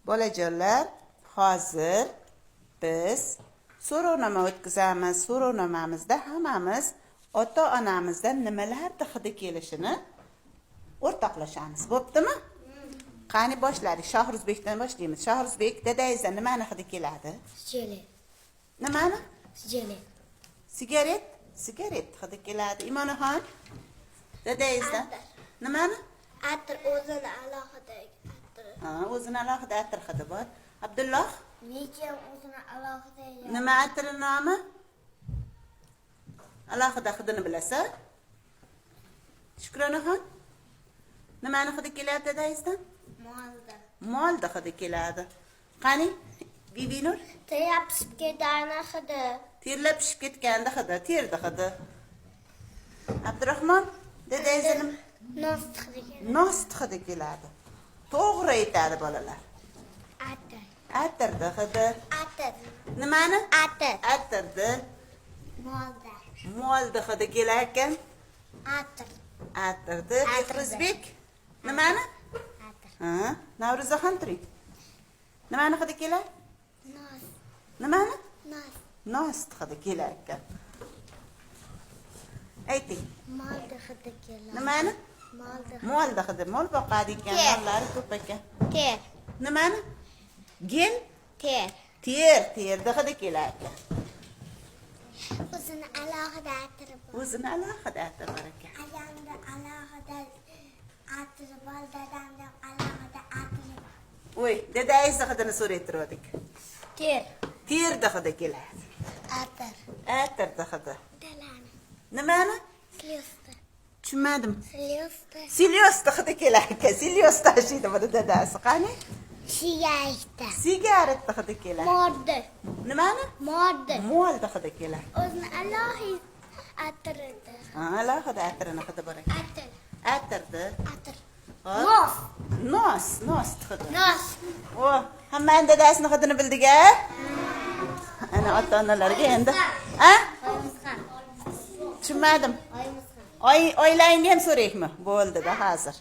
Bolajonlar, hozir biz so'rovnoma o'tkazamiz. So'rovnomamizda hammamiz ota-onamizdan nimalarni hidi kelishini o'rtoqlashamiz. Bo'ptimi? Qani boshladik. Shohruzbekdan boshlaymiz. Shohruzbek, dadangizdan nimani hidi keladi? Sigaret. Nimani? Sigaret. Sigaret? Sigaret hidi keladi. Imonaxon, dadangizdan nimani? Atir o'zini alohida atir. Ha, o'zini alohida atir hidi bor. Abdulloh, Lekin o'zini alohida. nima atiri nomi? Alohida hidini bilasan? Shukronaxon, nimani hidi keladi dadangizdan? Molda. Molda hidi keladi. Qani, Bibinur? Tayapsib ketani hidi. Terlab pishib ketganda hidi, terdi hidi. Abdurahmon, dadangizdan Nost hidi. nost hidi keladi. To'g'ri aytadi bolalar. Atir. Atirdi hidi. Atir. Nimani? Atir. Atirdi. Molda. Molda hidi kelar ekan. Atir. Atirdi. Atirdi. Behruzbek, nimani? Atir. Ha, Navro'zaxon turing. Nimani hidi kelar? Nos. Nimani? Nos. Nost hidi kelar ekan. Ayting. Molda hidi keladi. Nimani? Molda. Molda hidi. Mol boqadi ekan, Ter. mollari ko'p ekan. Ter. Nimani? Gel? Ter. Terda hidi kelar ekan. O'zini alohida atiri bor. O'zini alohida atiri bor ekan. Ayamda alohida atiri bor, dadamda alohida atiri bor. Voy, dadangizni hidini so'raytirdik. Ter. Terda hidi keladi. Atir. Atirda hidi. Dalani. Nimani? Slyosta. Tushunmadim. Slyosta. Silyosta hidi kelar ekan. Silyosta tashiydi buni dadasi. Qani? Sigaretda. Sigaretda hidi kelar. Modda. Nimani? Modda. Molda hidi kelar. O'zini alohida atirdi. Ha, alohida atirini hidi bor ekan. Atir. Atirdi. Atir. Hop. Nos. Nos hidi. Nos. O, hammani dadasini hidini bildik-a? Ana ota-onalarga endi. Ha? Oyimizxon. Tushunmadim. Oyimizxon. Oilangni ham so'raymi? Bo'ldi-da hozir.